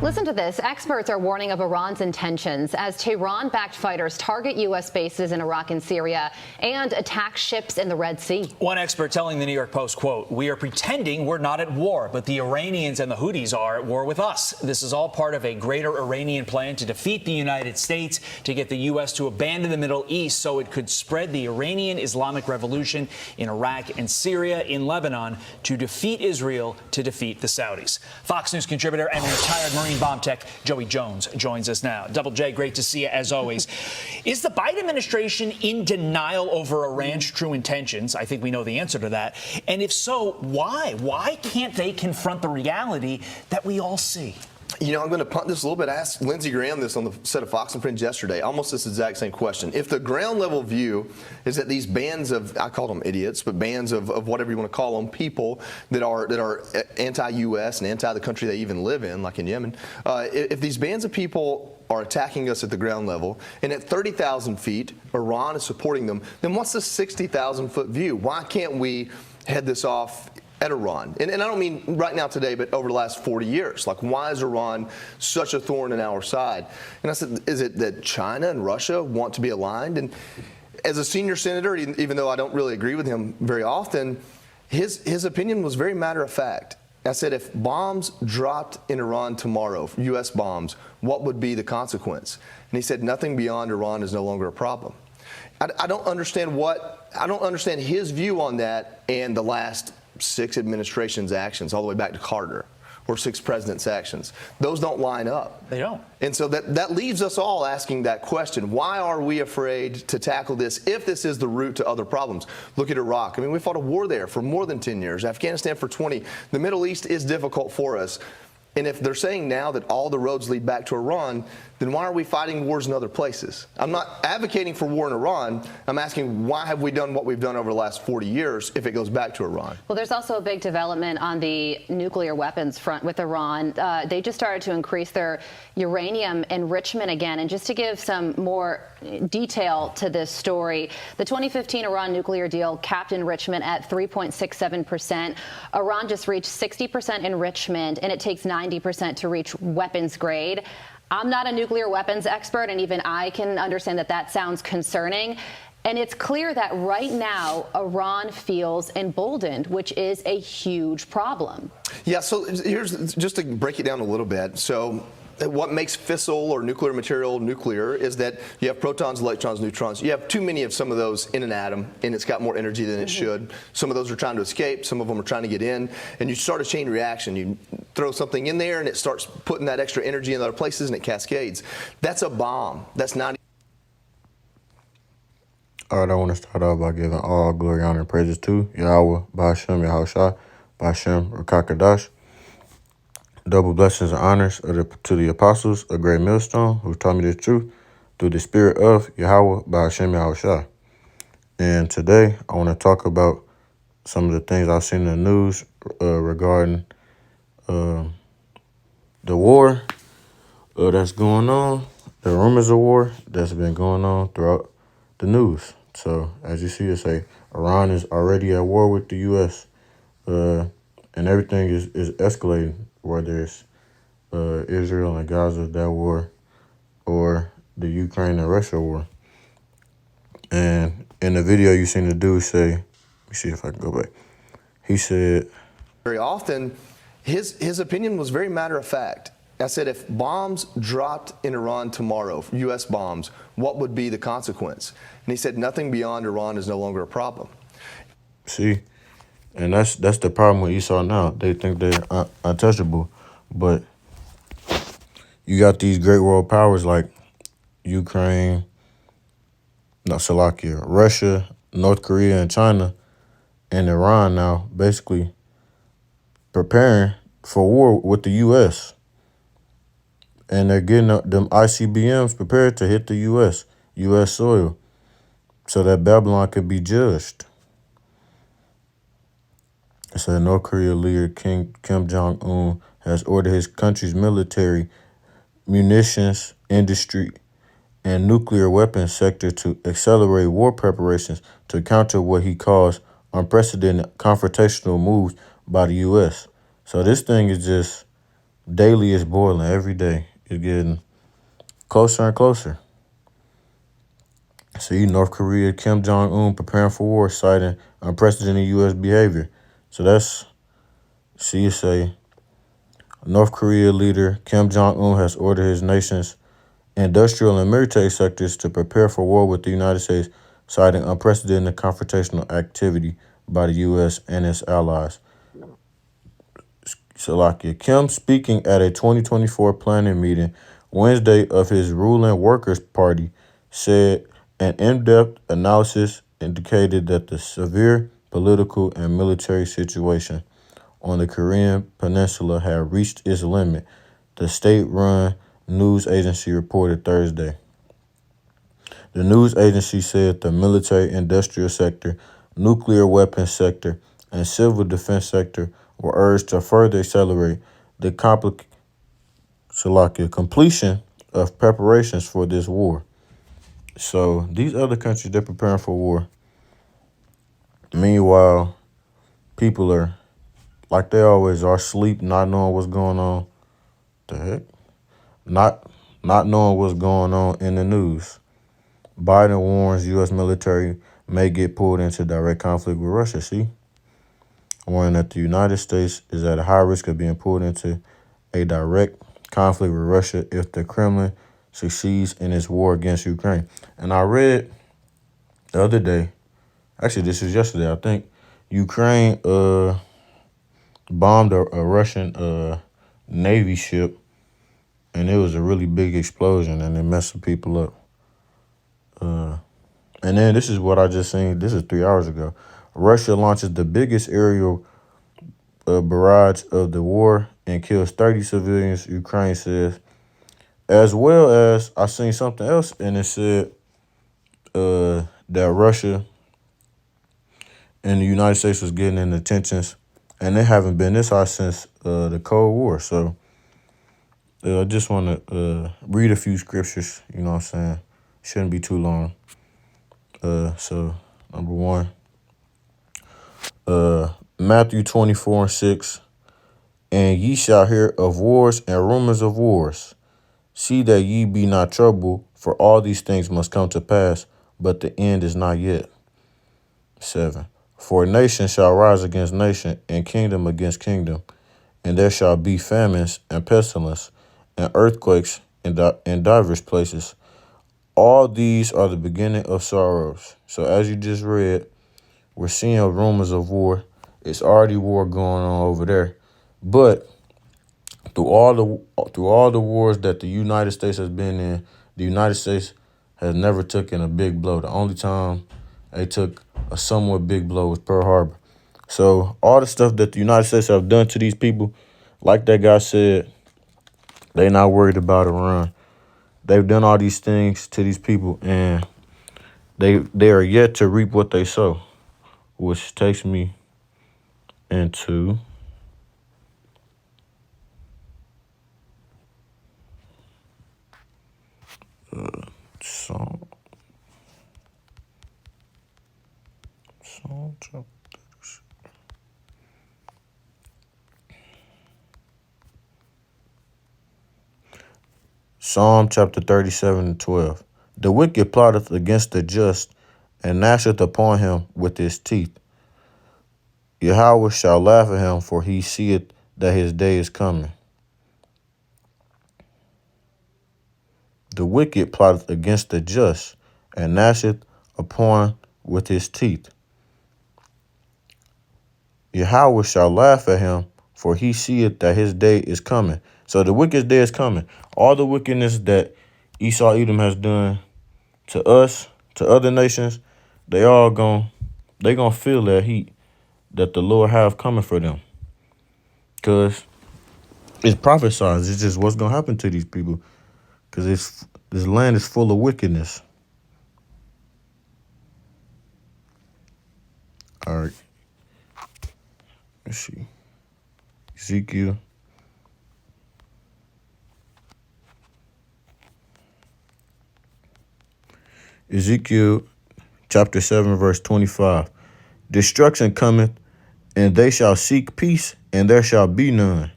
Listen to this. Experts are warning of Iran's intentions as Tehran-backed fighters target U.S. bases in Iraq and Syria and attack ships in the Red Sea. One expert telling the New York Post, quote, "We are pretending we're not at war, but the Iranians and the Houthis are at war with us. This is all part of a greater Iranian plan to defeat the United States, to get the U.S. to abandon the Middle East so it could spread the Iranian Islamic Revolution in Iraq and Syria, in Lebanon, to defeat Israel, to defeat the Saudis." Fox News contributor and retired Marine bomb tech Joey Jones joins us now. Double J, great to see you as always. Is the Biden administration in denial over Iran's true intentions? I think we know the answer to that. And if so, why? Why can't they confront the reality that we all see? You know, I'm going to punt this a little bit. I asked Lindsey Graham this on the set of Fox and Friends yesterday, almost this exact same question. If the ground level view is that these bands of, I call them idiots, but bands of whatever you want to call them, people that are anti-U.S. and anti the country they even live in, like in Yemen, if these bands of people are attacking us at the ground level, and at 30,000 feet, Iran is supporting them, then what's the 60,000-foot view? Why can't we head this off at Iran? And I don't mean right now today, but over the last 40 years. Like, why is Iran such a thorn in our side? And I said, is it that China and Russia want to be aligned? And as a senior senator, even though I don't really agree with him very often, his opinion was very matter of fact. I said, if bombs dropped in Iran tomorrow, U.S. bombs, what would be the consequence? And he said, nothing beyond Iran is no longer a problem. I don't understand his view on that and the last 6 administrations' actions, all the way back to Carter, or 6 presidents' actions. Those don't line up. They don't. And so that leaves us all asking that question. Why are we afraid to tackle this if this is the root to other problems? Look at Iraq. I mean, we fought a war there for more than 10 years. Afghanistan for 20. The Middle East is difficult for us. And if they're saying now that all the roads lead back to Iran, then why are we fighting wars in other places? I'm not advocating for war in Iran. I'm asking, why have we done what we've done over the last 40 years if it goes back to Iran? Well, there's also a big development on the nuclear weapons front with Iran. They just started to increase their uranium enrichment again. And just to give some more detail to this story, the 2015 Iran nuclear deal capped enrichment at 3.67%. Iran just reached 60% enrichment, and it takes 90% to reach weapons grade. I'm not a nuclear weapons expert, and even I can understand that sounds concerning. And it's clear that right now, Iran feels emboldened, which is a huge problem. Yeah, so here's, just to break it down a little bit. So what makes fissile or nuclear material nuclear is that you have protons, electrons, neutrons. You have too many of some of those in an atom, and it's got more energy than it should. Some of those are trying to escape. Some of them are trying to get in. And you start a chain reaction. You throw something in there, and it starts putting that extra energy in other places, and it cascades. That's a bomb. That's not. All right, I want to start off by giving all glory, honor, and praises to Yahweh, Ba'ashem, Yahushua, Ba'ashem, Rakakadash. Double blessings and honors to the apostles, a great millstone, who taught me the truth through the spirit of Yahweh, Ba'ashem, Yahushua. And today, I want to talk about some of the things I've seen in the news regarding the war that's going on, the rumors of war that's been going on throughout the news. So, as you see, it say Iran is already at war with the U.S., and everything is escalating, whether it's Israel and Gaza, that war, or the Ukraine and Russia war. And in the video, you seen the dude say, let me see if I can go back. He said, very often, his opinion was very matter of fact. I said, if bombs dropped in Iran tomorrow, U.S. bombs, what would be the consequence? And he said, nothing beyond Iran is no longer a problem. See, and that's the problem with Esau now. They think they're untouchable, but you got these great world powers like Ukraine, Slovakia, Russia, North Korea, and China, and Iran now basically preparing for war with the U.S. And they're getting them ICBMs prepared to hit the U.S. soil so that Babylon could be judged. It said North Korea leader Kim Jong-un has ordered his country's military, munitions industry, and nuclear weapons sector to accelerate war preparations to counter what he calls unprecedented confrontational moves by the U.S. So this thing is just daily is boiling. Every day it's getting closer and closer. See, North Korea, Kim Jong-un preparing for war, citing unprecedented U.S. behavior. So that's, see, you say, North Korea leader Kim Jong-un has ordered his nation's industrial and military sectors to prepare for war with the United States, citing unprecedented confrontational activity by the U.S. and its allies. Salakia. Kim, speaking at a 2024 planning meeting Wednesday of his ruling Workers' Party, said an in-depth analysis indicated that the severe political and military situation on the Korean Peninsula had reached its limit, the state-run news agency reported Thursday. The news agency said the military-industrial sector, nuclear weapons sector, and civil defense sector were urged to further accelerate the completion of preparations for this war. So these other countries, they're preparing for war. Meanwhile, people are, like they always are, asleep, not knowing what's going on. The heck? Not knowing what's going on in the news. Biden warns U.S. military may get pulled into direct conflict with Russia. See? Warning that the United States is at a high risk of being pulled into a direct conflict with Russia if the Kremlin succeeds in its war against Ukraine. And I read the other day, actually this was yesterday, I think, Ukraine bombed a Russian Navy ship, and it was a really big explosion, and it messed some people up. And then this is what I just seen. This is 3 hours ago. Russia launches the biggest aerial barrage of the war and kills 30 civilians, Ukraine says. As well as I seen something else, and it said that Russia and the United States was getting in the tensions, and they haven't been this high since the Cold War. So I just want to read a few scriptures, you know what I'm saying? Shouldn't be too long. So number one, Matthew 24:6, and ye shall hear of wars and rumors of wars. See that ye be not troubled, for all these things must come to pass, but the end is not yet. 7. For nation shall rise against nation, and kingdom against kingdom, and there shall be famines and pestilence and earthquakes in divers places. All these are the beginning of sorrows. So as you just read, we're seeing rumors of war. It's already war going on over there. But through all the wars that the United States has been in, the United States has never taken a big blow. The only time they took a somewhat big blow was Pearl Harbor. So all the stuff that the United States have done to these people, like that guy said, they not worried about Iran. They've done all these things to these people, and they are yet to reap what they sow, which takes me into Psalm chapter. Psalm chapter 37:12. The wicked plotteth against the just, and gnasheth upon him with his teeth. Yahweh shall laugh at him, for he seeth that his day is coming. The wicked plotteth against the just, and gnasheth upon with his teeth. Yahweh shall laugh at him, for he seeth that his day is coming. So the wicked's day is coming. All the wickedness that Esau Edom has done to us, to other nations, they gonna feel that heat that the Lord have coming for them. Because it's prophesied. It's just what's gonna happen to these people. Because this land is full of wickedness. All right. Let's see. Ezekiel chapter 7, verse 25. Destruction cometh, and they shall seek peace, and there shall be none.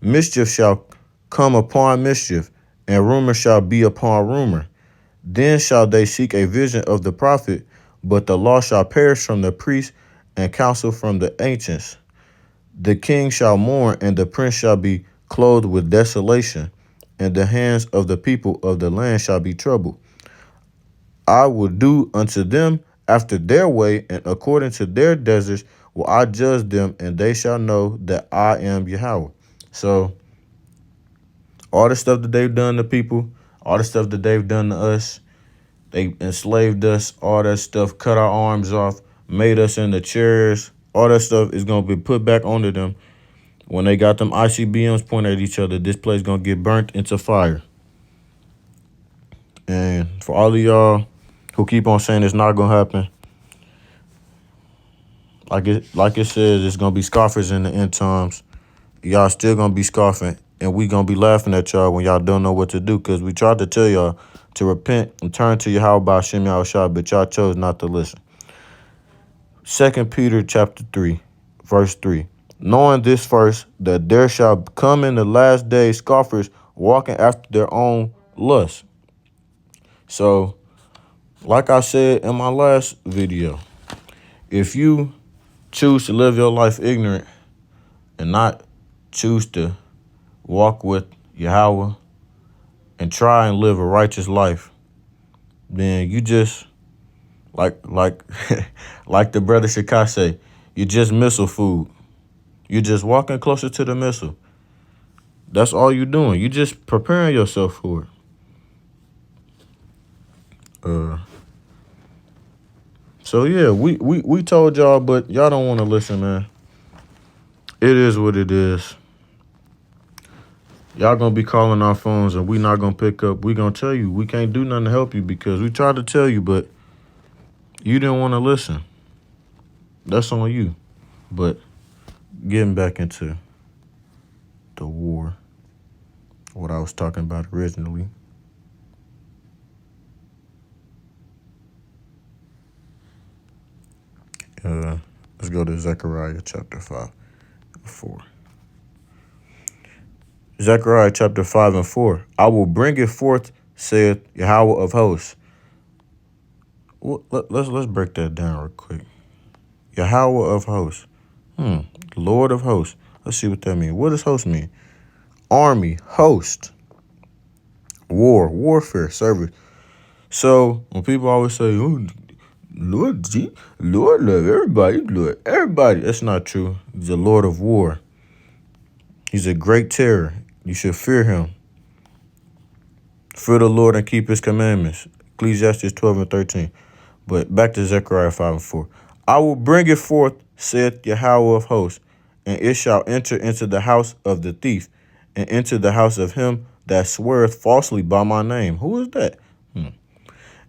Mischief shall come upon mischief, and rumor shall be upon rumor. Then shall they seek a vision of the prophet, but the law shall perish from the priests, and counsel from the ancients. The king shall mourn, and the prince shall be clothed with desolation, and the hands of the people of the land shall be troubled. I will do unto them after their way, and according to their deserts will I judge them, and they shall know that I am Yahweh. So, all the stuff that they've done to people, all the stuff that they've done to us, they enslaved us, all that stuff, cut our arms off, made us into chairs, all that stuff is going to be put back onto them. When they got them ICBMs pointed at each other, this place going to get burnt into fire. And for all of y'all who keep on saying it's not going to happen, like it says, it's going to be scoffers in the end times. Y'all still going to be scoffing, and we going to be laughing at y'all when y'all don't know what to do, because we tried to tell y'all to repent and turn to Yahweh Ba'ashem Yahushua, but y'all chose not to listen. 2 Peter chapter 3, verse 3. Knowing this first, that there shall come in the last days scoffers walking after their own lust. So, like I said in my last video, if you choose to live your life ignorant and not choose to walk with Yahweh and try and live a righteous life, then you just, like like the brother Shakai say, you just missile food. You're just walking closer to the missile. That's all you're doing. You just preparing yourself for it. So yeah, we told y'all, but y'all don't want to listen, man. It is what it is. Y'all gonna be calling our phones and we not gonna pick up. We gonna tell you we can't do nothing to help you because we tried to tell you, but you didn't want to listen. That's on you. But getting back into the war, what I was talking about originally. Let's go to Zechariah chapter 5 and 4. Zechariah chapter 5 and 4. I will bring it forth, saith Yahweh of hosts. Well, let's break that down real quick. Yahweh of hosts. Lord of hosts. Let's see what that means. What does host mean? Army, host, war, warfare, service. So when people always say, "Oh, Lord love everybody, Lord everybody," that's not true. He's a Lord of war. He's a great terror. You should fear him. Fear the Lord and keep his commandments. Ecclesiastes 12 and 13. But back to Zechariah 5 and 4. I will bring it forth, saith Yahweh of hosts, and it shall enter into the house of the thief, and into the house of him that sweareth falsely by my name. Who is that?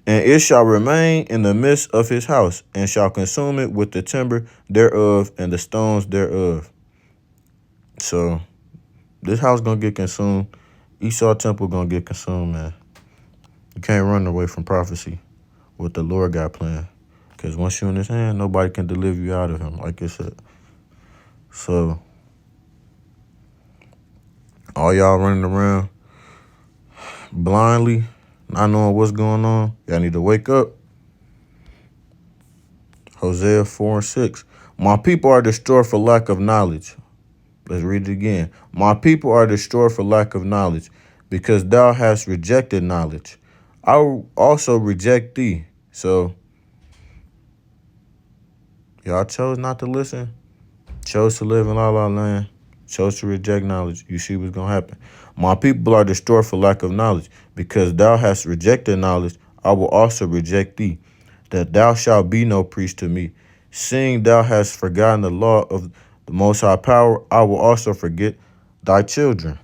And it shall remain in the midst of his house, and shall consume it with the timber thereof and the stones thereof. So this house gonna get consumed. Esau temple gonna get consumed, man. You can't run away from prophecy, what the Lord got planned. Because once you're in his hand, nobody can deliver you out of him, like I said. So all y'all running around blindly, not knowing what's going on, y'all need to wake up. Hosea 4 and 6. My people are destroyed for lack of knowledge. Let's read it again. My people are destroyed for lack of knowledge, because thou hast rejected knowledge. I will also reject thee. So y'all chose not to listen, chose to live in La La Land, chose to reject knowledge. You see what's going to happen. My people are destroyed for lack of knowledge, because thou hast rejected knowledge. I will also reject thee, that thou shalt be no priest to me. Seeing thou hast forgotten the law of the Most High Power, I will also forget thy children.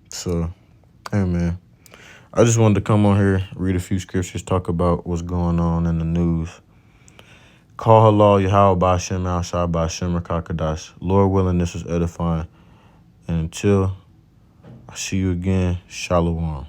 So, hey, man. I just wanted to come on here, read a few scriptures, talk about what's going on in the news. Call halal Yahweh Ba'ashem Yahushua Ba'ashem Rakakadash. Lord willing, this is edifying. And until I see you again, Shalom.